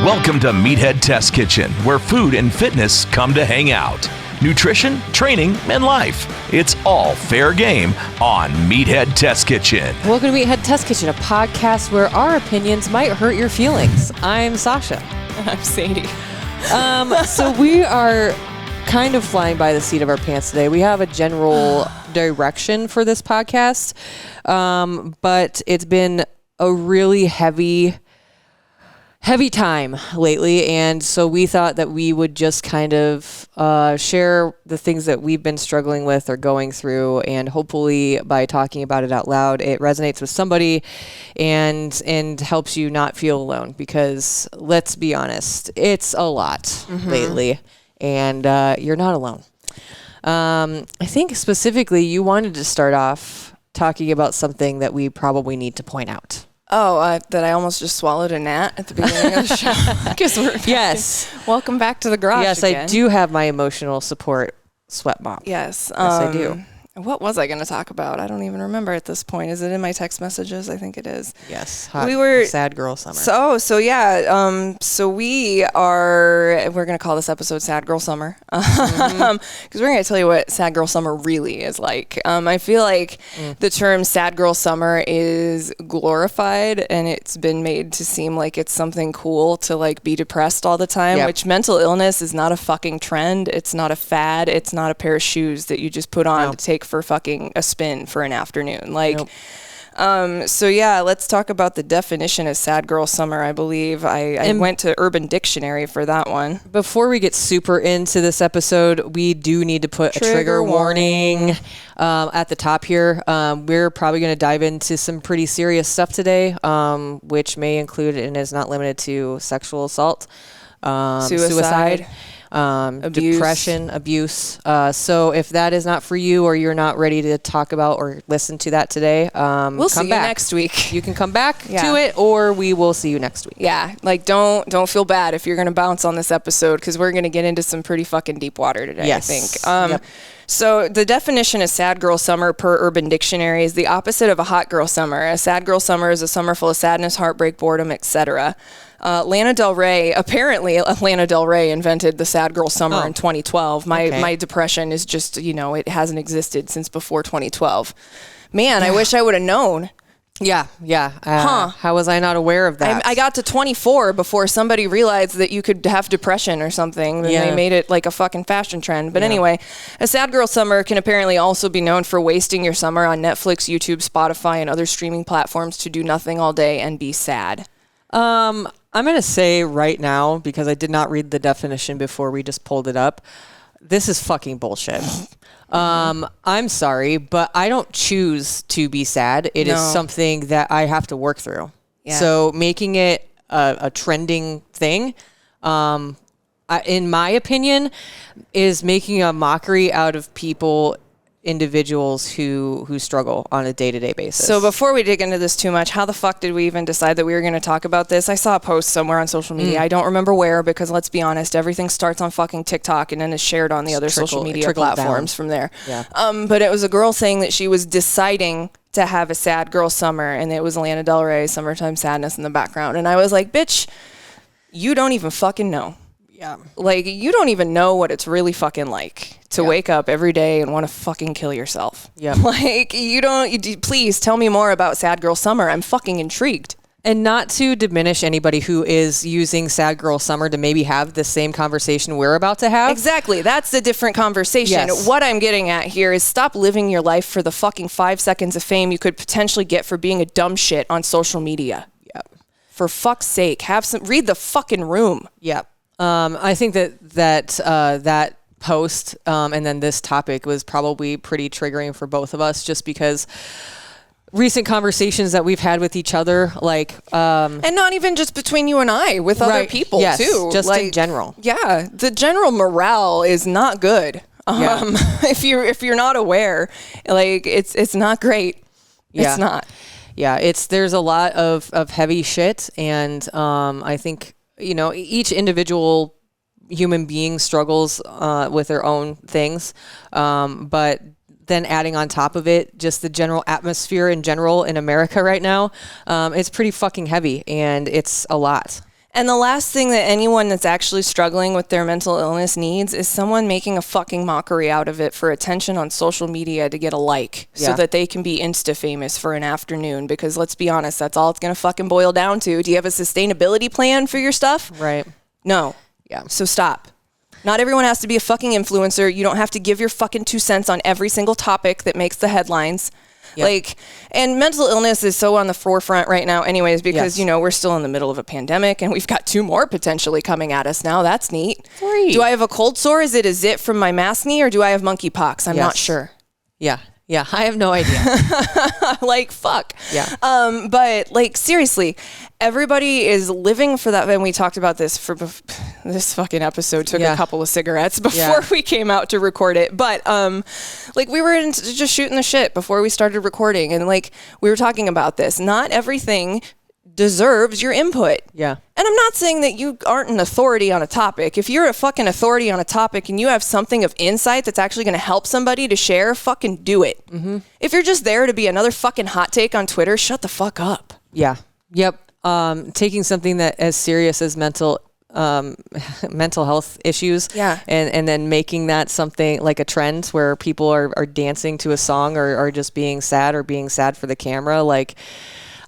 Welcome to Meathead Test Kitchen, where food and fitness come to hang out. Nutrition, training, and life. It's all fair game on Meathead Test Kitchen. Welcome to Meathead Test Kitchen, a podcast where our opinions might hurt your feelings. I'm Sausha. I'm Sadie. So we are kind of flying by the seat of our pants today. We have a general direction for this podcast, but it's been a really heavy time lately, and so we thought that we would just kind of share the things that we've been struggling with or going through, and hopefully by talking about it out loud, it resonates with somebody and helps you not feel alone, because let's be honest, it's a lot lately, and you're not alone. I think specifically you wanted to start off talking about something that we probably need to point out. Oh, that I almost just swallowed a gnat at the beginning of the show. Yes. Welcome back to the garage. Yes, again. I do have my emotional support sweat mop. Yes. I do. What was I going to talk about? I don't even remember at this point. Is it in my text messages? I think it is. Yes. Sad Girl Summer. So we're going to call this episode Sad Girl Summer. Because we're going to tell you what Sad Girl Summer really is like. I feel like the term Sad Girl Summer is glorified, and it's been made to seem like it's something cool to like be depressed all the time, which mental illness is not a fucking trend. It's not a fad. It's not a pair of shoes that you just put on to take for fucking a spin for an afternoon. Let's talk about the definition of Sad Girl Summer. I believe I went to Urban Dictionary for that one. Before we get super into this episode, we do need to put a trigger warning at the top here. We're probably going to dive into some pretty serious stuff today, which may include and is not limited to sexual assault, suicide. Abuse. Depression, abuse. So if that is not for you, or you're not ready to talk about or listen to that today, we'll see you next week. You can come back to it, or we will see you next week. Yeah, like don't feel bad if you're gonna bounce on this episode, because we're gonna get into some pretty fucking deep water today. Yes. I think. So the definition of Sad Girl Summer per Urban Dictionary is the opposite of a hot girl summer. A sad girl summer is a summer full of sadness, heartbreak, boredom, etc. Lana Del Rey invented the Sad Girl Summer in 2012. My depression is just, it hasn't existed since before 2012. Man, I wish I would have known. Yeah. How was I not aware of that? I got to 24 before somebody realized that you could have depression or something. And they made it like a fucking fashion trend. But anyway, a Sad Girl Summer can apparently also be known for wasting your summer on Netflix, YouTube, Spotify, and other streaming platforms to do nothing all day and be sad. I'm going to say right now, because I did not read the definition before we just pulled it up, this is fucking bullshit. I'm sorry, but I don't choose to be sad. It is something that I have to work through. Yeah. So making it a trending thing, in my opinion, is making a mockery out of individuals who struggle on a day-to-day basis. So before we dig into this too much, how the fuck did we even decide that we were going to talk about this? I saw a post somewhere on social media. I don't remember where, because let's be honest, everything starts on fucking TikTok and then is shared on the other social media platforms from there. Yeah. But it was a girl saying that she was deciding to have a sad girl summer, and it was Lana Del Rey, Summertime Sadness in the background. And I was like, bitch, you don't even fucking know. Yeah. Like, you don't even know what it's really fucking like to wake up every day and want to fucking kill yourself. Yeah. Like, please tell me more about Sad Girl Summer. I'm fucking intrigued. And not to diminish anybody who is using Sad Girl Summer to maybe have the same conversation we're about to have. Exactly. That's the different conversation. Yes. What I'm getting at here is stop living your life for the fucking 5 seconds of fame you could potentially get for being a dumb shit on social media. Yep. For fuck's sake, read the fucking room. Yep. I think that post and then this topic was probably pretty triggering for both of us, just because recent conversations that we've had with each other, and not even just between you and I, with other people too, just in general. Yeah, the general morale is not good. If you're not aware, it's not great. It's not. Yeah, there's a lot of heavy shit, and I think each individual human being struggles with their own things, but then adding on top of it just the general atmosphere in general in America right now, it's pretty fucking heavy, and it's a lot. And the last thing that anyone that's actually struggling with their mental illness needs is someone making a fucking mockery out of it for attention on social media to get a like so that they can be Insta famous for an afternoon. Because let's be honest, that's all it's going to fucking boil down to. Do you have a sustainability plan for your stuff? Right. No. Yeah. So stop. Not everyone has to be a fucking influencer. You don't have to give your fucking 2 cents on every single topic that makes the headlines. Yep. Like, and mental illness is so on the forefront right now anyways, because, you know, we're still in the middle of a pandemic and we've got 2 more potentially coming at us now. That's neat. 3. Do I have a cold sore? Is it a zit from my mask knee or do I have monkeypox? I'm not sure. Yeah. Yeah. I have no idea. Like, fuck. Yeah. But like, seriously, everybody is living for that. And we talked about this for this fucking episode took a couple of cigarettes before we came out to record it. But, like we were just shooting the shit before we started recording. And like, we were talking about this, not everything deserves your input. Yeah. And I'm not saying that you aren't an authority on a topic. If you're a fucking authority on a topic and you have something of insight that's actually going to help somebody to share, fucking do it. Mm-hmm. If you're just there to be another fucking hot take on Twitter, shut the fuck up. Yeah. Yep. Taking something that as serious as mental health issues and then making that something like a trend where people are dancing to a song or just being sad for the camera. Like,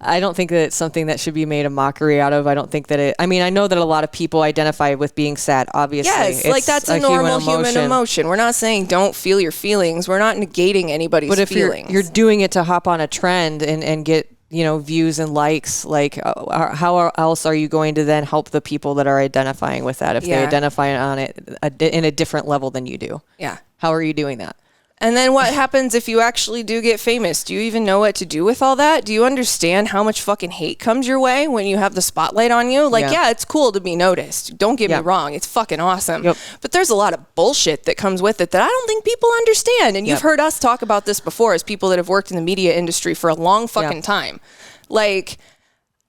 I don't think that it's something that should be made a mockery out of. I don't think that I know that a lot of people identify with being sad, obviously. Yes, like that's a normal human emotion. We're not saying don't feel your feelings. We're not negating anybody's feelings. But if you're doing it to hop on a trend and get, you know, views and likes, like how else are you going to then help the people that are identifying with that if they identify on it in a different level than you do? Yeah. How are you doing that? And then what happens if you actually do get famous? Do you even know what to do with all that? Do you understand how much fucking hate comes your way when you have the spotlight on you? Like, yeah it's cool to be noticed. Don't get me wrong. It's fucking awesome. Yep. But there's a lot of bullshit that comes with it that I don't think people understand. And you've heard us talk about this before as people that have worked in the media industry for a long fucking time. Like,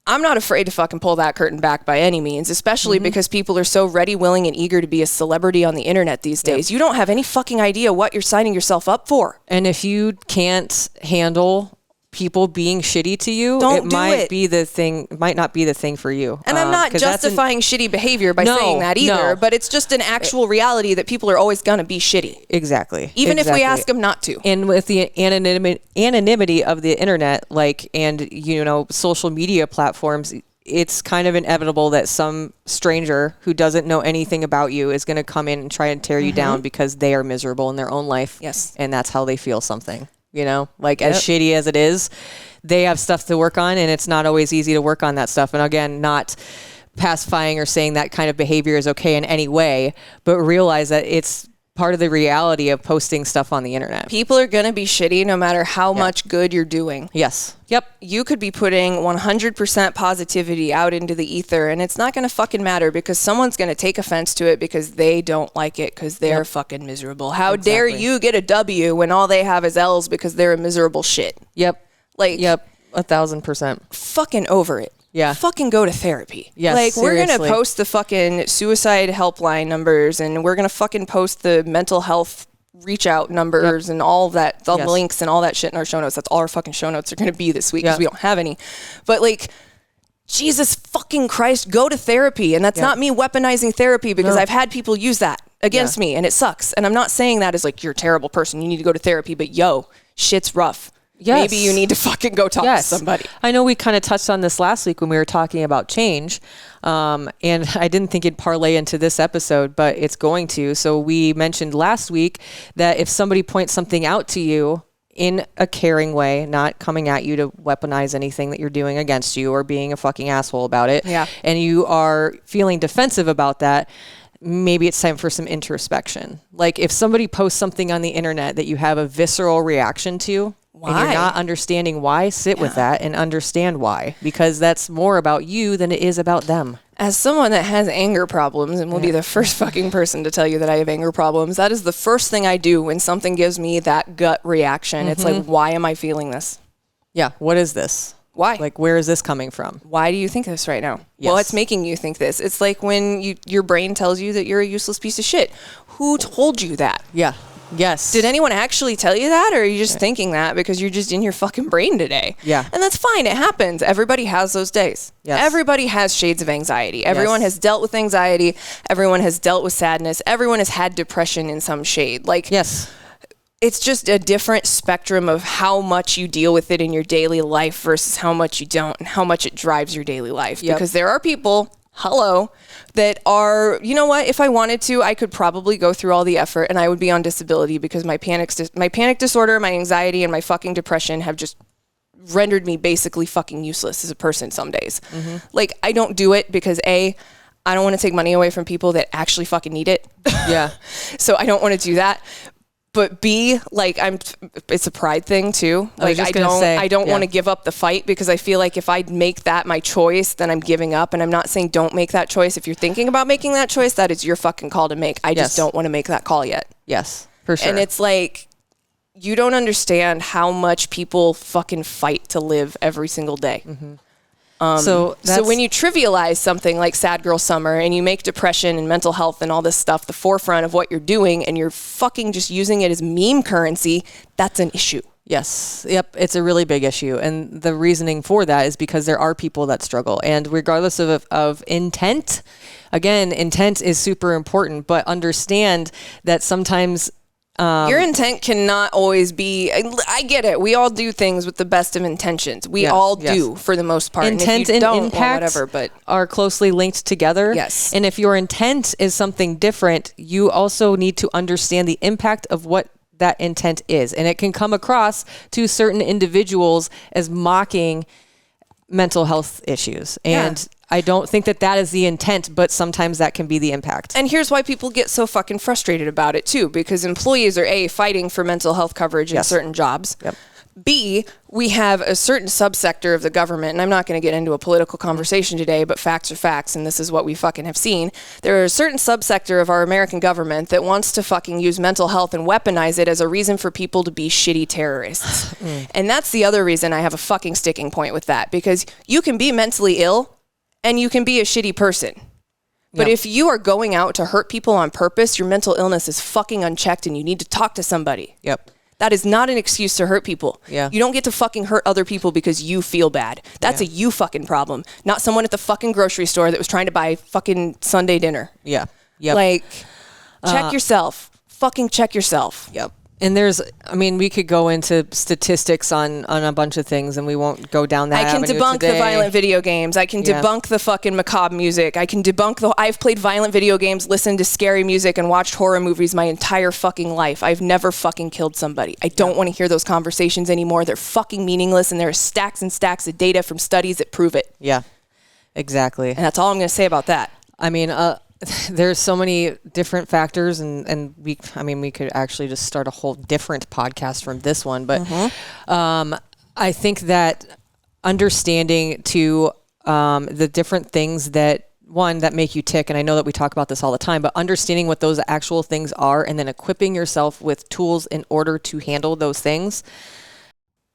I'm not afraid to fucking pull that curtain back by any means, especially because people are so ready, willing, and eager to be a celebrity on the internet these days. You don't have any fucking idea what you're signing yourself up for. And if you can't handle people being shitty to you, it might not be the thing for you. And I'm not justifying shitty behavior by saying that either, but it's just an actual reality that people are always going to be shitty. Exactly. Even if we ask them not to. And with the anonymity of the internet, like, and, you know, social media platforms, it's kind of inevitable that some stranger who doesn't know anything about you is going to come in and try and tear you down because they are miserable in their own life. Yes. And that's how they feel something. You know, like as shitty as it is, they have stuff to work on and it's not always easy to work on that stuff. And again, not pacifying or saying that kind of behavior is okay in any way, but realize that it's part of the reality of posting stuff on the internet. People are going to be shitty no matter how much good you're doing. Yes. Yep. You could be putting 100% positivity out into the ether and it's not going to fucking matter because someone's going to take offense to it because they don't like it because they're fucking miserable. How dare you get a W when all they have is L's because they're a miserable shit. Yep. Like, 1,000%. Fucking over it. Yeah. Fucking go to therapy. Yes, like, seriously. we're going to post the fucking suicide helpline numbers and we're going to fucking post the mental health reach out numbers and all that, the links and all that shit in our show notes. That's all our fucking show notes are going to be this week because we don't have any. But like, Jesus fucking Christ, go to therapy. And that's not me weaponizing therapy because I've had people use that against me and it sucks. And I'm not saying that as like, you're a terrible person, you need to go to therapy, but shit's rough. Yes. Maybe you need to fucking go talk to somebody. I know we kind of touched on this last week when we were talking about change. And I didn't think it'd parlay into this episode, but it's going to. So we mentioned last week that if somebody points something out to you in a caring way, not coming at you to weaponize anything that you're doing against you or being a fucking asshole about it, and you are feeling defensive about that, maybe it's time for some introspection. Like if somebody posts something on the internet that you have a visceral reaction to, and you're not understanding why, sit with that and understand why, because that's more about you than it is about them. As someone that has anger problems and will be the first fucking person to tell you that I have anger problems, that is the first thing I do when something gives me that gut reaction. It's like, why am I feeling this? Yeah. What is this? Why? Like, where is this coming from? Why do you think this right now? Yes. Well, it's making you think this. It's like when your brain tells you that you're a useless piece of shit. Who told you that? Yeah. Yes. Did anyone actually tell you that, or are you just thinking that because you're just in your fucking brain today? Yeah. And that's fine. It happens. Everybody has those days. Yes. Everybody has shades of anxiety. Everyone has dealt with anxiety. Everyone has dealt with sadness. Everyone has had depression in some shade. Like, yes. It's just a different spectrum of how much you deal with it in your daily life versus how much you don't, and how much it drives your daily life. Yep. Because there are people, that are, you know what, if I wanted to, I could probably go through all the effort and I would be on disability because my panic disorder, my anxiety, and my fucking depression have just rendered me basically fucking useless as a person some days. Mm-hmm. Like, I don't do it because I don't want to take money away from people that actually fucking need it. Yeah. So I don't want to do that. But B, like, it's a pride thing too. Like, I don't want to give up the fight because I feel like if I make that my choice, then I'm giving up. And I'm not saying don't make that choice. If you're thinking about making that choice, that is your fucking call to make. I just don't want to make that call yet. Yes, for sure. And it's like, you don't understand how much people fucking fight to live every single day. Mm-hmm. So when you trivialize something like Sad Girl Summer and you make depression and mental health and all this stuff the forefront of what you're doing and you're fucking just using it as meme currency, that's an issue. Yes. Yep. It's a really big issue. And the reasoning for that is because there are people that struggle. And regardless of intent, again, intent is super important, but understand that sometimes your intent cannot always be, I get it. We all do things with the best of intentions. We all do for the most part. Intent and impact are closely linked together. Yes. And if your intent is something different, you also need to understand the impact of what that intent is. And it can come across to certain individuals as mocking mental health issues. And I don't think that is the intent, but sometimes that can be the impact. And here's why people get so fucking frustrated about it too, because employees are A, fighting for mental health coverage in certain jobs. Yep. B, we have a certain subsector of the government, and I'm not going to get into a political conversation today, but facts are facts, and this is what we fucking have seen. There are a certain subsector of our American government that wants to fucking use mental health and weaponize it as a reason for people to be shitty terrorists. And that's the other reason I have a fucking sticking point with that, because you can be mentally ill and you can be a shitty person. But if you are going out to hurt people on purpose, your mental illness is fucking unchecked and you need to talk to somebody. Yep. That is not an excuse to hurt people. Yeah. You don't get to fucking hurt other people because you feel bad. That's a you fucking problem, not someone at the fucking grocery store that was trying to buy fucking Sunday dinner. Yeah. Yep. Like, check yourself. Fucking check yourself. Yep. And we could go into statistics on a bunch of things, and we won't go down that avenue I can debunk today. the violent video games. I can debunk the fucking macabre music. I can debunk I've played violent video games, listened to scary music, and watched horror movies my entire fucking life. I've never fucking killed somebody. I don't want to hear those conversations anymore. They're fucking meaningless, and there are stacks and stacks of data from studies that prove it. Yeah, exactly. And that's all I'm going to say about that. I mean, there's so many different factors, and we could actually just start a whole different podcast from this one. But I think that understanding to the different things that make you tick, and I know that we talk about this all the time, but understanding what those actual things are and then equipping yourself with tools in order to handle those things.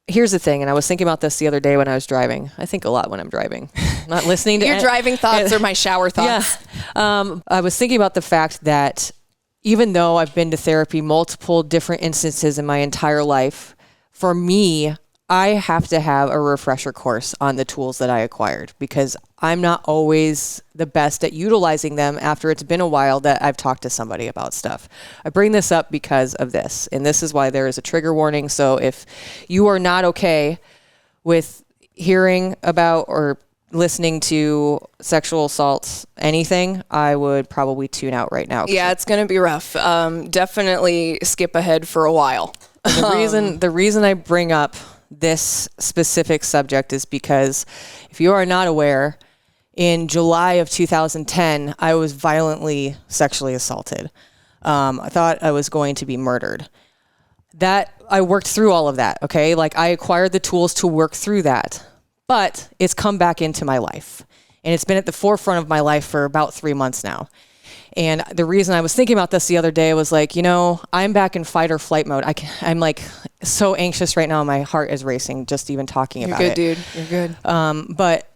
Here's the thing, and I was thinking about this the other day when I was driving. I think a lot when I'm driving. Not listening to your driving thoughts or my shower thoughts. Yeah. I was thinking about the fact that even though I've been to therapy multiple different instances in my entire life, for me, I have to have a refresher course on the tools that I acquired because I'm not always the best at utilizing them after it's been a while that I've talked to somebody about stuff. I bring this up because of this, and this is why there is a trigger warning. So if you are not okay with hearing about or listening to sexual assaults, anything, I would probably tune out right now. Yeah, it's going to be rough. Definitely skip ahead for a while. The reason I bring up this specific subject is because if you are not aware, in July of 2010, I was violently sexually assaulted. I thought I was going to be murdered. That I worked through all of that. Okay. Like I acquired the tools to work through that, but it's come back into my life and it's been at the forefront of my life for about 3 months now. And the reason I was thinking about this the other day was like, I'm back in fight or flight mode. I'm like so anxious right now. My heart is racing just even talking about it. You're good, dude. You're good. But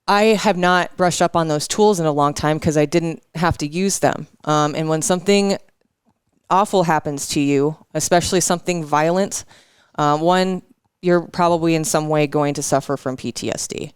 I have not brushed up on those tools in a long time because I didn't have to use them. And when something awful happens to you, especially something violent, one, you're probably in some way going to suffer from PTSD.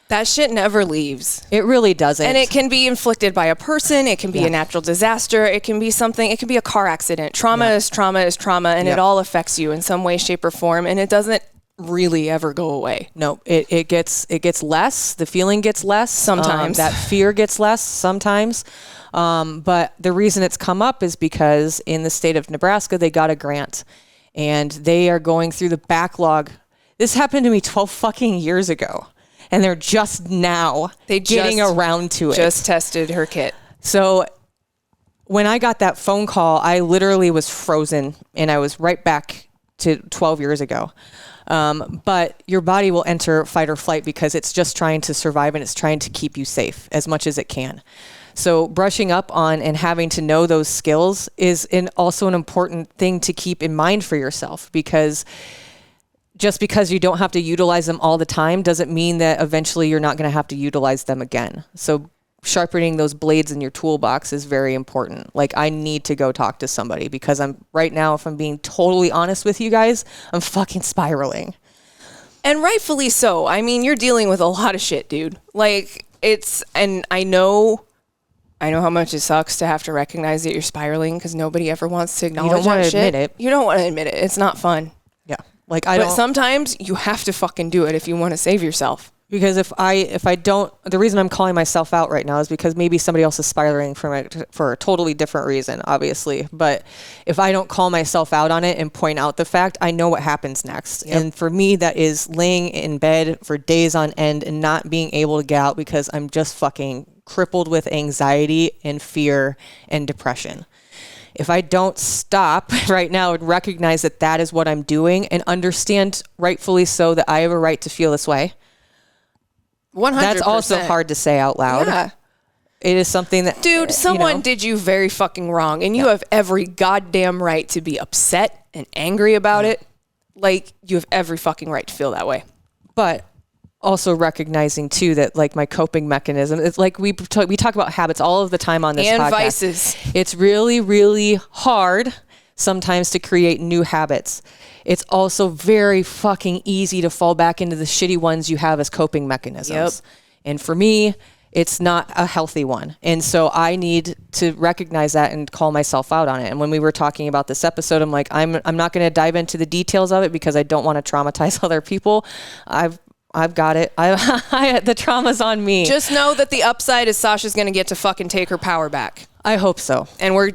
That shit never leaves. It really doesn't. And it can be inflicted by a person. It can be a natural disaster. It can be something. It can be a car accident. Trauma is trauma, and it all affects you in some way, shape, or form. And it doesn't really ever go away. No, it gets less. The feeling gets less. Sometimes. That fear gets less sometimes. But the reason it's come up is because in the state of Nebraska, they got a grant. And they are going through the backlog. This happened to me 12 fucking years ago. And they're just now getting around to it. Just tested her kit. So when I got that phone call, I literally was frozen. And I was right back to 12 years ago. But your body will enter fight or flight because it's just trying to survive and it's trying to keep you safe as much as it can. So brushing up on and having to know those skills is also an important thing to keep in mind for yourself, because just because you don't have to utilize them all the time doesn't mean that eventually you're not going to have to utilize them again. So sharpening those blades in your toolbox is very important. Like, I need to go talk to somebody because right now, if I'm being totally honest with you guys, I'm fucking spiraling. And rightfully so. I mean, you're dealing with a lot of shit, dude. Like, and I know how much it sucks to have to recognize that you're spiraling because nobody ever wants to acknowledge that shit. You don't want to admit it. You don't want to admit it. It's not fun. Yeah. But sometimes you have to fucking do it if you want to save yourself. Because if I don't, the reason I'm calling myself out right now is because maybe somebody else is spiraling for a totally different reason, obviously. But if I don't call myself out on it and point out the fact, I know what happens next. Yep. And for me, that is laying in bed for days on end and not being able to get out because I'm just fucking crippled with anxiety and fear and depression. If I don't stop right now and recognize that that is what I'm doing and understand rightfully so that I have a right to feel this way. 100%. That's also hard to say out loud. Yeah. It is something that... Dude, someone did you very fucking wrong, and you have every goddamn right to be upset and angry about it. Like, you have every fucking right to feel that way. But also recognizing, too, that, like, my coping mechanism... It's like we talk about habits all of the time on this podcast. And vices. It's really, really hard sometimes to create new habits. It's also very fucking easy to fall back into the shitty ones you have as coping mechanisms. Yep. And for me, it's not a healthy one. And so I need to recognize that and call myself out on it. And when we were talking about this episode, I'm like, I'm not going to dive into the details of it because I don't want to traumatize other people. I've got it. The trauma's on me. Just know that the upside is Sasha's going to get to fucking take her power back. I hope so. And we're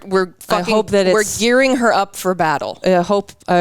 gearing her up for battle. I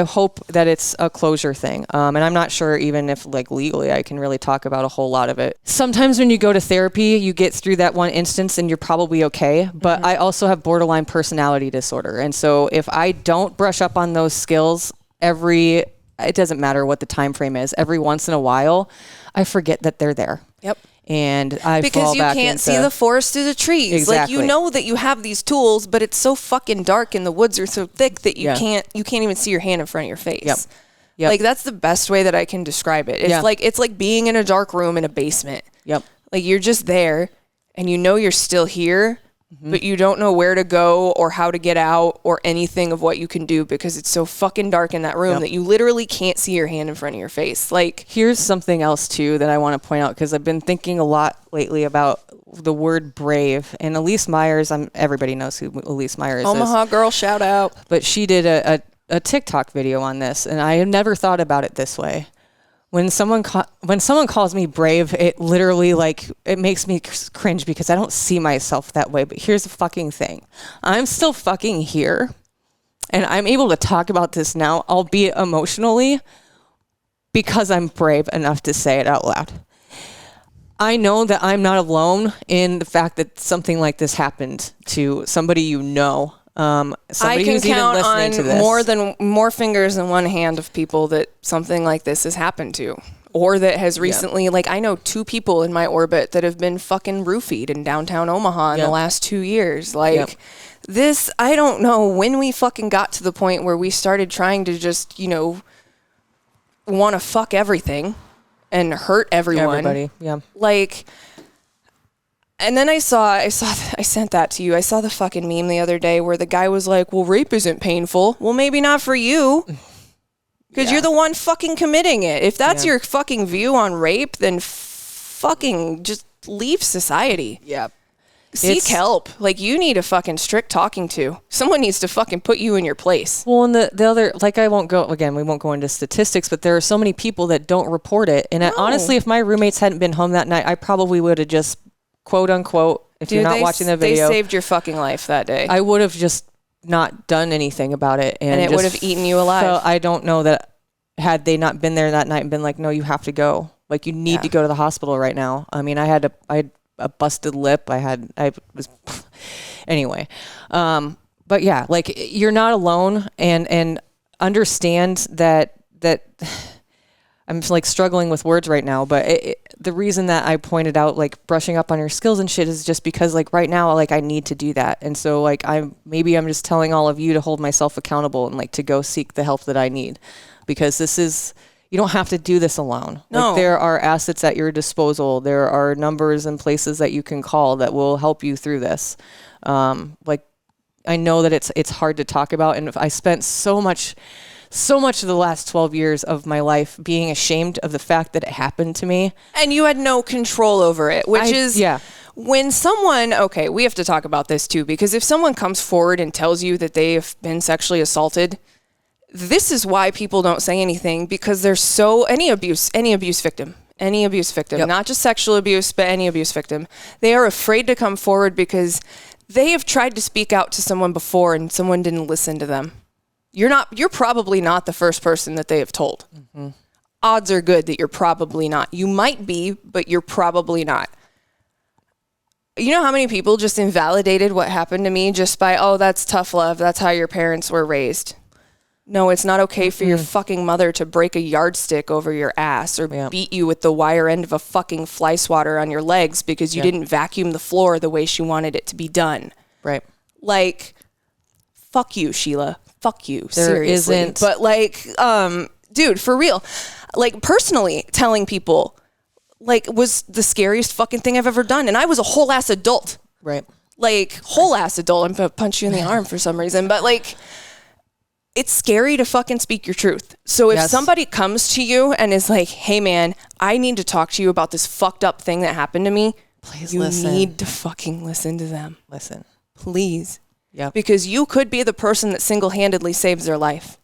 hope that it's a closure thing. And I'm not sure even if, like, legally I can really talk about a whole lot of it. Sometimes when you go to therapy, you get through that one instance and you're probably okay. But I also have borderline personality disorder. And so if I don't brush up on those skills it doesn't matter what the time frame is, every once in a while, I forget that they're there. Yep. And I because fall you back can't see the forest through the trees. Exactly. Like, you know that you have these tools, but it's so fucking dark and the woods are so thick that you can't even see your hand in front of your face. Yep. Like, that's the best way that I can describe it. It's like being in a dark room in a basement. Yep. Like, you're just there and you know you're still here, but you don't know where to go or how to get out or anything of what you can do because it's so fucking dark in that room that you literally can't see your hand in front of your face. Like, here's something else too that I want to point out because I've been thinking a lot lately about the word brave. And Elise Myers, everybody knows who Elise Myers is. Omaha girl, shout out. But she did a TikTok video on this, and I have never thought about it this way. When someone calls me brave, it literally, like, it makes me cringe because I don't see myself that way. But here's the fucking thing. I'm still fucking here, and I'm able to talk about this now, albeit emotionally, because I'm brave enough to say it out loud. I know that I'm not alone in the fact that something like this happened to somebody you know. Somebody who's even listening to this. I can count on more fingers than one hand of people that something like this has happened to, or that has recently, like, I know 2 people in my orbit that have been fucking roofied in downtown Omaha in the last 2 years. Like, this, I don't know when we fucking got to the point where we started trying to just, want to fuck everything and hurt everyone. Everybody, yeah. Like, And then I sent that to you. I saw the fucking meme the other day where the guy was like, well, rape isn't painful. Well, maybe not for you. Because you're the one fucking committing it. If that's your fucking view on rape, then fucking just leave society. Yeah. Seek help. Like, you need a fucking strict talking to. Someone needs to fucking put you in your place. Well, and the other, like, we won't go into statistics, but there are so many people that don't report it. And honestly, if my roommates hadn't been home that night, I probably would have just, quote unquote, if you're not watching the video. They saved your fucking life that day. I would have just not done anything about it. And it would have eaten you alive. So I don't know that had they not been there that night and been like, no, you have to go. Like, you need to go to the hospital right now. I mean, I had a busted lip. Anyway. But yeah, like, you're not alone, and understand that I'm like struggling with words right now, but the reason that I pointed out like brushing up on your skills and shit is just because like right now, like, I need to do that. And so like, I'm just telling all of you to hold myself accountable and like to go seek the help that I need, because you don't have to do this alone. No. Like, there are assets at your disposal. There are numbers and places that you can call that will help you through this. Like, I know that it's hard to talk about, and I spent so much of the last 12 years of my life being ashamed of the fact that it happened to me. And you had no control over it, when someone, okay, we have to talk about this too, because if someone comes forward and tells you that they have been sexually assaulted, this is why people don't say anything, because there's any abuse victim, yep. Not just sexual abuse, but any abuse victim. They are afraid to come forward because they have tried to speak out to someone before and someone didn't listen to them. You're probably not the first person that they have told. Mm-hmm. Odds are good that you're probably not. You might be, but you're probably not. You know how many people just invalidated what happened to me just by, oh, that's tough love. That's how your parents were raised. No, it's not okay for your fucking mother to break a yardstick over your ass or beat you with the wire end of a fucking fly swatter on your legs because you didn't vacuum the floor the way she wanted it to be done. Right. Like, fuck you, Sheila. Fuck you. There seriously. isn't. But like, dude, for real. Like, personally telling people, like, was the scariest fucking thing I've ever done. And I was a whole ass adult. Right. Like, whole ass adult. I'm going to punch you in the arm for some reason. But like, it's scary to fucking speak your truth. So if somebody comes to you and is like, hey man, I need to talk to you about this fucked up thing that happened to me. Please listen. You need to fucking listen to them. Listen. Please. Yeah. Because you could be the person that single-handedly saves their life.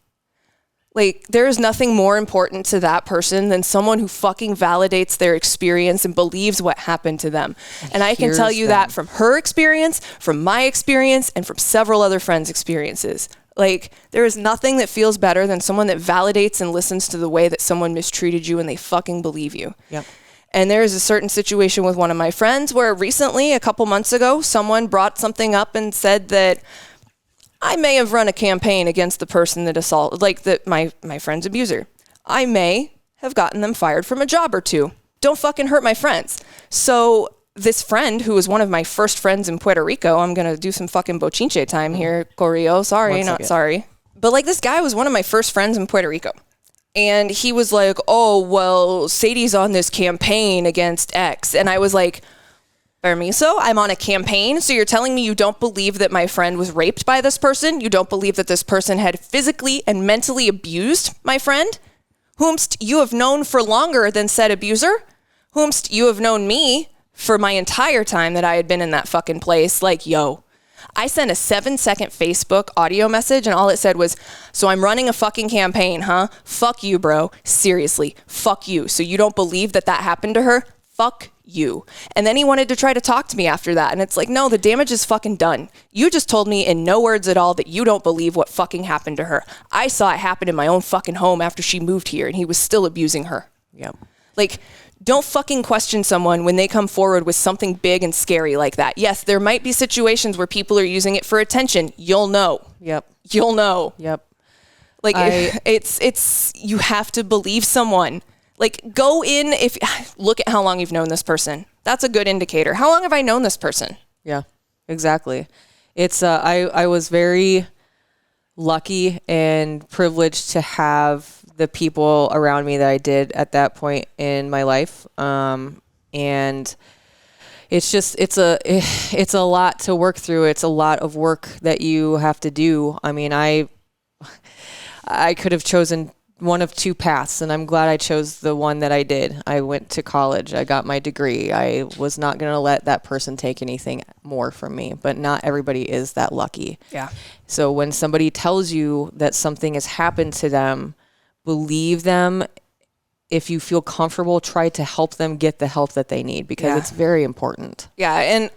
Like, there is nothing more important to that person than someone who fucking validates their experience and believes what happened to them. And I can tell you that from her experience, from my experience, and from several other friends' experiences. Like, there is nothing that feels better than someone that validates and listens to the way that someone mistreated you and they fucking believe you. Yep. And there is a certain situation with one of my friends where recently, a couple months ago, someone brought something up and said that I may have run a campaign against the person that assaulted, like that my friend's abuser. I may have gotten them fired from a job or two. Don't fucking hurt my friends. So this friend, who was one of my first friends in Puerto Rico, I'm going to do some fucking bochinche time here, Correo. Sorry, not sorry. But like, this guy was one of my first friends in Puerto Rico. And he was like, oh, well, Sadie's on this campaign against X. And I was like, permiso, I'm on a campaign? So you're telling me you don't believe that my friend was raped by this person? You don't believe that this person had physically and mentally abused my friend? Whomst you have known for longer than said abuser? Whomst you have known me for my entire time that I had been in that fucking place. Like, yo, I sent a 7-second Facebook audio message and all it said was, so I'm running a fucking campaign, huh? Fuck you, bro. Seriously, fuck you. So you don't believe that happened to her? Fuck you. And then he wanted to try to talk to me after that. And it's like, no, the damage is fucking done. You just told me in no words at all that you don't believe what fucking happened to her. I saw it happen in my own fucking home after she moved here and he was still abusing her. Yep. Like, don't fucking question someone when they come forward with something big and scary like that. Yes, there might be situations where people are using it for attention. You'll know. Yep. You'll know. Yep. Like, it's you have to believe someone. Like, go in, look at how long you've known this person. That's a good indicator. How long have I known this person? Yeah, exactly. It's, I was very lucky and privileged to have the people around me that I did at that point in my life. And it's just, it's a lot to work through. It's a lot of work that you have to do. I mean, I could have chosen one of two paths, and I'm glad I chose the one that I did. I went to college. I got my degree. I was not going to let that person take anything more from me, but not everybody is that lucky. Yeah. So when somebody tells you that something has happened to them, believe them. If you feel comfortable, try to help them get the help that they need, because it's very important. Yeah. And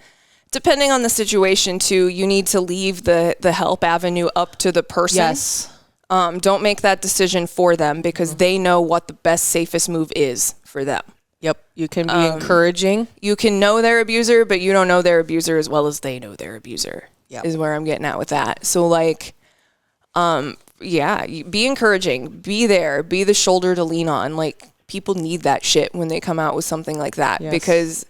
depending on the situation too, you need to leave the help avenue up to the person. Yes. Don't make that decision for them, because they know what the best, safest move is for them. Yep. You can be encouraging. You can know their abuser, but you don't know their abuser as well as they know their abuser. Yep. Is where I'm getting at with that. So like, be encouraging, be there, be the shoulder to lean on. Like, people need that shit when they come out with something like that, because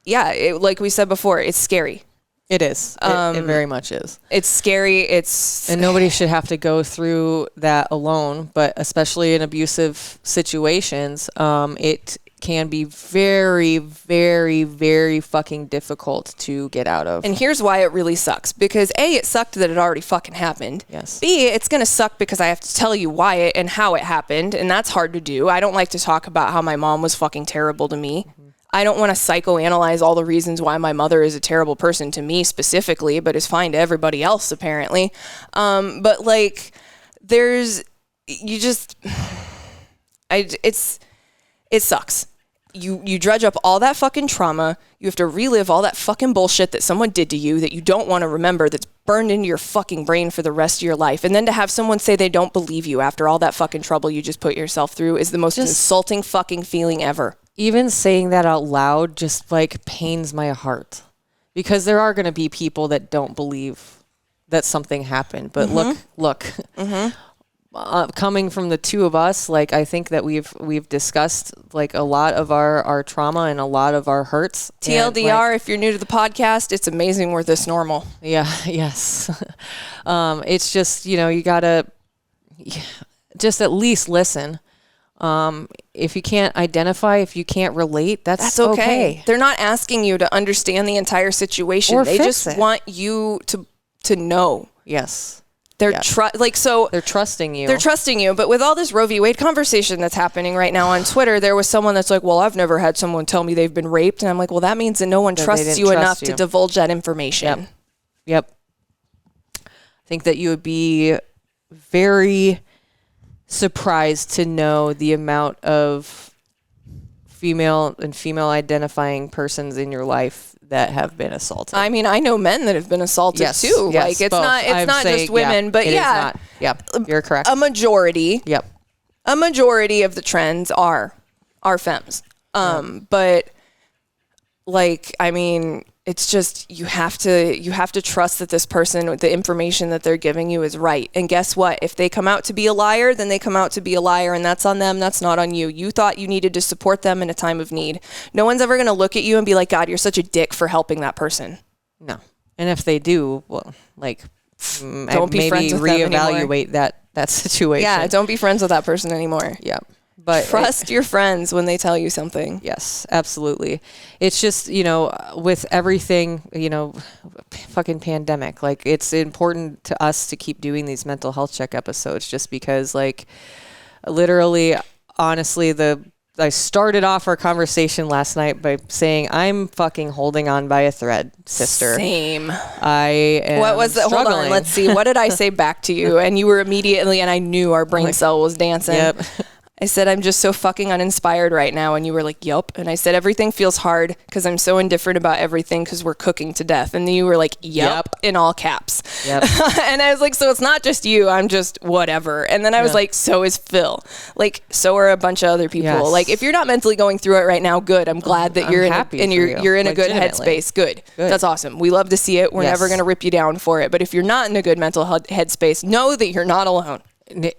like we said before, it's scary. It is. It very much is. It's scary. And nobody should have to go through that alone, but especially in abusive situations, it can be very, very, very fucking difficult to get out of. And here's why it really sucks. Because A, it sucked that it already fucking happened. Yes. B, it's going to suck because I have to tell you why it and how it happened. And that's hard to do. I don't like to talk about how my mom was fucking terrible to me. I don't want to psychoanalyze all the reasons why my mother is a terrible person to me specifically, but is fine to everybody else apparently. But like, it sucks. You dredge up all that fucking trauma. You have to relive all that fucking bullshit that someone did to you that you don't want to remember, that's burned into your fucking brain for the rest of your life. And then to have someone say they don't believe you after all that fucking trouble you just put yourself through is the most insulting fucking feeling ever. Even saying that out loud just like pains my heart, because there are going to be people that don't believe that something happened. But look, coming from the two of us, like, I think that we've discussed like a lot of our trauma and a lot of our hurts. TLDR, if you're new to the podcast, it's amazing we're this normal. Yeah. Yes. It's just, you gotta just at least listen. If you can't identify, if you can't relate, that's okay. They're not asking you to understand the entire situation. Or they fix just it. want you to know. Yes. They're They're trusting you. They're trusting you. But with all this Roe v. Wade conversation that's happening right now on Twitter, there was someone that's like, well, I've never had someone tell me they've been raped. And I'm like, well, that means that no one trusts you enough to divulge that information. Yep. I think that you would be very surprised to know the amount of female identifying persons in your life that have been assaulted. I mean, I know men that have been assaulted too. Yes, like, it's not just women, but you're correct. A majority. Yep. A majority of the trends are femmes. But like, I mean, it's just, you have to trust that this person, the information that they're giving you is right. And guess what? If they come out to be a liar, then they come out to be a liar, and that's on them. That's not on you. You thought you needed to support them in a time of need. No one's ever going to look at you and be like, God, you're such a dick for helping that person. No. And if they do, well, like, don't be friends with reevaluate that situation. Yeah, don't be friends with that person anymore. Yeah. But trust your friends when they tell you something. Yes, absolutely. It's just, with everything, fucking pandemic, like, it's important to us to keep doing these mental health check episodes, just because, like, literally, honestly, I started off our conversation last night by saying, I'm fucking holding on by a thread, sister. Same. I am What was it? struggling. Hold on. Let's see. What did I say back to you? And you were immediately, and I knew our brain cell was dancing. Yep. I said, I'm just so fucking uninspired right now. And you were like, yup. And I said, everything feels hard because I'm so indifferent about everything because we're cooking to death. And then you were like, yup, in all caps. Yep. And I was like, so it's not just you. I'm just whatever. And then I was like, so is Phil. Like, so are a bunch of other people. Yes. Like, if you're not mentally going through it right now, good. I'm glad that you're you're in a good headspace. Good. That's awesome. We love to see it. We're never going to rip you down for it. But if you're not in a good mental headspace, know that you're not alone.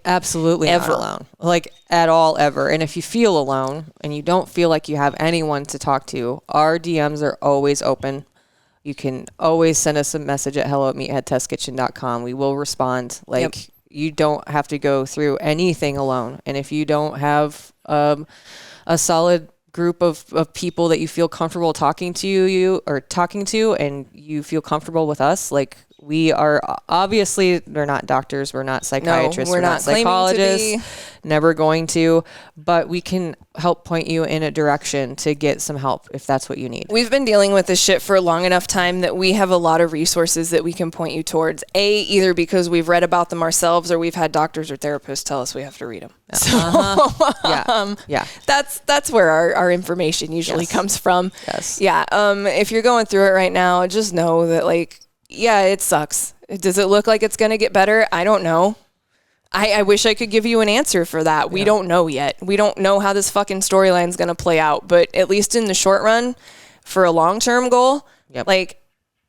Absolutely not alone, like, at all, ever. And if you feel alone and you don't feel like you have anyone to talk to, our DMs are always open. You can always send us a message at hello@meatheadtestkitchen.com. We will respond. Like, you don't have to go through anything alone. And if you don't have a solid group of people that you feel comfortable talking to and you feel comfortable with us, like we are obviously, we're not doctors, we're not psychiatrists, we're not psychologists, never going to, but we can help point you in a direction to get some help if that's what you need. We've been dealing with this shit for a long enough time that we have a lot of resources that we can point you towards. Either because we've read about them ourselves or we've had doctors or therapists tell us we have to read them. So, that's where our information usually comes from. Yes. Yeah. If you're going through it right now, just know that, like, yeah, it sucks. Does it look like it's going to get better? I don't know. I wish I could give you an answer for that. We don't know yet. We don't know how this fucking storyline is going to play out. But at least in the short run, for a long-term goal, like,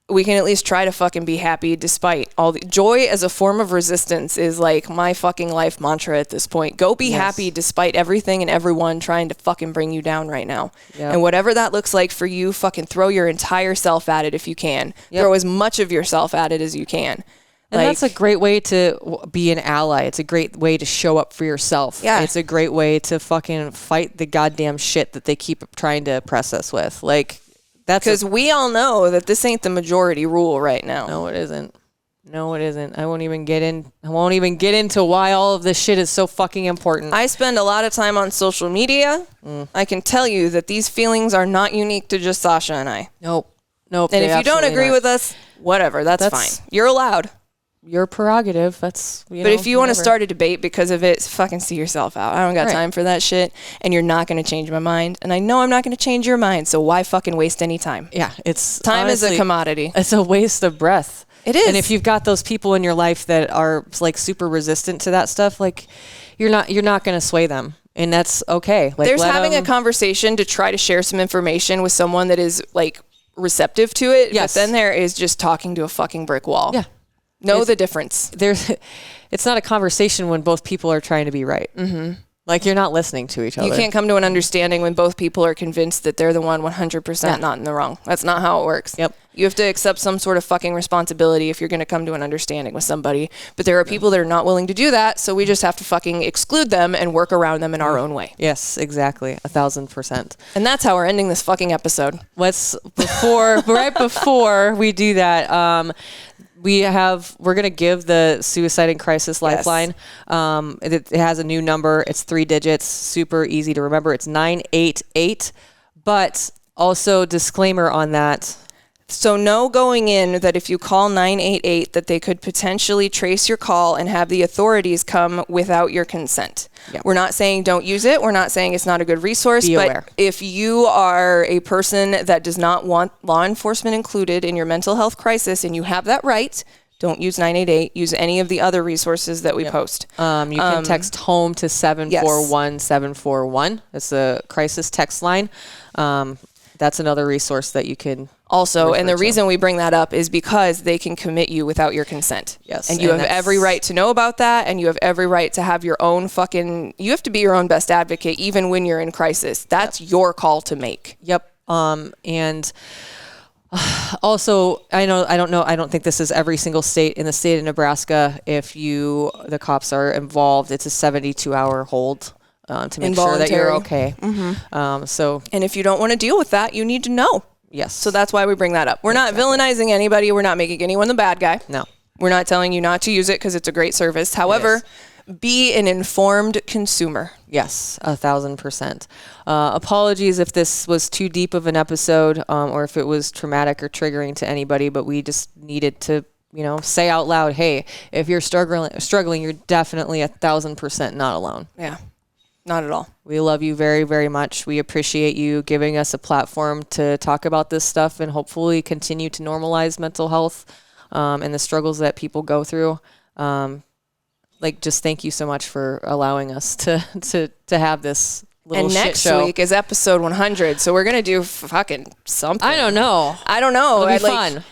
we can at least try to fucking be happy despite all the joy as a form of resistance is like my fucking life mantra at this point. Go be happy despite everything and everyone trying to fucking bring you down right now. And whatever that looks like for you, fucking throw your entire self at it if you can. Throw as much of yourself at it as you can. And that's a great way to be an ally. It's a great way to show up for yourself. Yeah. It's a great way to fucking fight the goddamn shit that they keep trying to oppress us with. Like, that's because we all know that this ain't the majority rule right now. No, it isn't. No, it isn't. I won't even get into why all of this shit is so fucking important. I spend a lot of time on social media. I can tell you that these feelings are not unique to just Sausha and I. Nope. And if you don't agree with us, whatever, that's fine. You're allowed. Your prerogative. That's, but if you want to start a debate because of it, fucking see yourself out. I don't got time for that shit, and you're not going to change my mind, and I know I'm not going to change your mind, so why fucking waste any time? Yeah, it's time honestly, is a commodity. It's a waste of breath. It is. And if you've got those people in your life that are like super resistant to that stuff, like you're not going to sway them, and that's okay. Like, there's having a conversation to try to share some information with someone that is like receptive to it, but then there is just talking to a fucking brick wall. Yeah. Know the difference. It's not a conversation when both people are trying to be right. Mm-hmm. Like, you're not listening to each other. You can't come to an understanding when both people are convinced that they're the one 100% not in the wrong. That's not how it works. Yep. You have to accept some sort of fucking responsibility if you're going to come to an understanding with somebody. But there are people that are not willing to do that, so we just have to fucking exclude them and work around them in our own way. Yes, exactly. 1,000%. And that's how we're ending this fucking episode. Right before we do that, we're going to give the Suicide and Crisis Lifeline. It has a new number. It's 3 digits, super easy to remember. It's 988. But also, disclaimer on that. So know going in that if you call 988 that they could potentially trace your call and have the authorities come without your consent. Yep. We're not saying don't use it. We're not saying it's not a good resource. Be aware. If you are a person that does not want law enforcement included in your mental health crisis and you have that right, don't use 988. Use any of the other resources that we post. You can text HOME to 741-741. It's a crisis text line. That's another resource that you can also, and the reason we bring that up is because they can commit you without your consent. Yes. And you have every right to know about that, and you have every right to have your own you have to be your own best advocate even when you're in crisis. That's your call to make. Yep. And also, I don't think this is every single state. In the state of Nebraska, if the cops are involved, it's a 72-hour hold. To make sure that you're okay. Mm-hmm. And if you don't want to deal with that, you need to know. Yes. So that's why we bring that up. We're not villainizing anybody. We're not making anyone the bad guy. No. We're not telling you not to use it because it's a great service. However, be an informed consumer. Yes, 1,000%. Apologies if this was too deep of an episode or if it was traumatic or triggering to anybody, but we just needed to say out loud, hey, if you're struggling, you're definitely 1,000% not alone. Yeah. Not at all. We love you very, very much. We appreciate you giving us a platform to talk about this stuff and hopefully continue to normalize mental health and the struggles that people go through. Just thank you so much for allowing us to have this little shit show. And next week is episode 100, so we're going to do fucking something. I don't know. It'll be fun.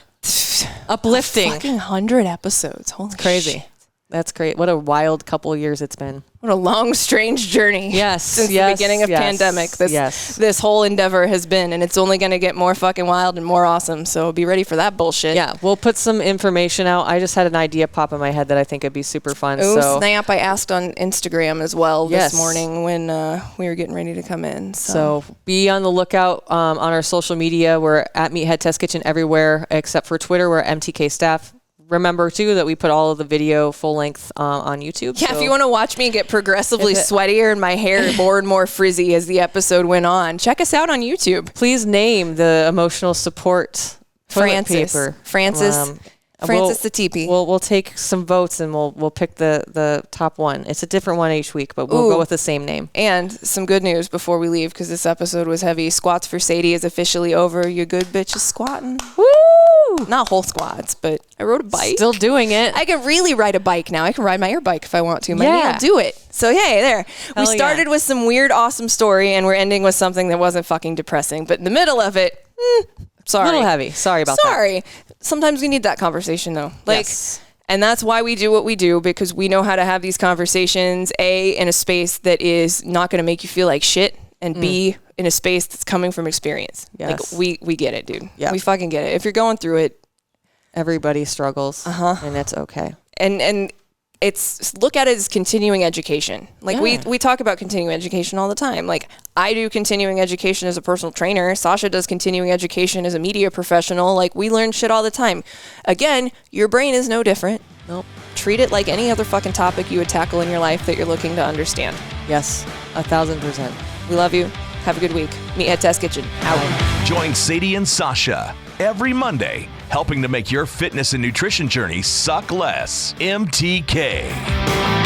Uplifting. Fucking 100 episodes. Holy crazy. Shit. That's great. What a wild couple of years it's been. What a long, strange journey. Yes. Since the beginning of pandemic, this whole endeavor has been, and it's only going to get more fucking wild and more awesome. So be ready for that bullshit. Yeah, we'll put some information out. I just had an idea pop in my head that I think would be super fun. Oh, so snap. I asked on Instagram as well this morning when we were getting ready to come in. So be on the lookout on our social media. We're at Meathead Test Kitchen everywhere except for Twitter. We're MTK Staff. Remember, too, that we put all of the video full length on YouTube. Yeah, so if you want to watch me get progressively sweatier and my hair more and more frizzy as the episode went on, check us out on YouTube. Please name the emotional support Francis. paper. Francis the teepee. We'll take some votes and we'll pick the top one. It's a different one each week, but we'll go with the same name. And some good news before we leave, because this episode was heavy. Squats for Sadie is officially over. Your good bitch is squatting. Woo! Not whole squats, but I rode a bike. Still doing it. I can really ride a bike now. I can ride my air bike if I want to. My knee will do it. So yay, there. We started with some weird, awesome story, and we're ending with something that wasn't fucking depressing. But in the middle of it, sorry. A little heavy. Sorry about that. Sorry. Sometimes we need that conversation, though. And that's why we do what we do, because we know how to have these conversations, A, in a space that is not going to make you feel like shit, and B, in a space that's coming from experience. Yes. Like, we get it, dude. Yeah. We fucking get it. If you're going through it, everybody struggles, and it's okay. And it's, look at it as continuing education. Like we talk about continuing education all the time. Like I do continuing education as a personal trainer. Sausha does continuing education as a media professional. Like we learn shit all the time. Again, your brain is no different. Nope. Treat it like any other fucking topic you would tackle in your life that you're looking to understand. Yes, 1,000%. We love you. Have a good week. Meathead Test Kitchen. Out. Join Sadie and Sausha every Monday, helping to make your fitness and nutrition journey suck less. MTK.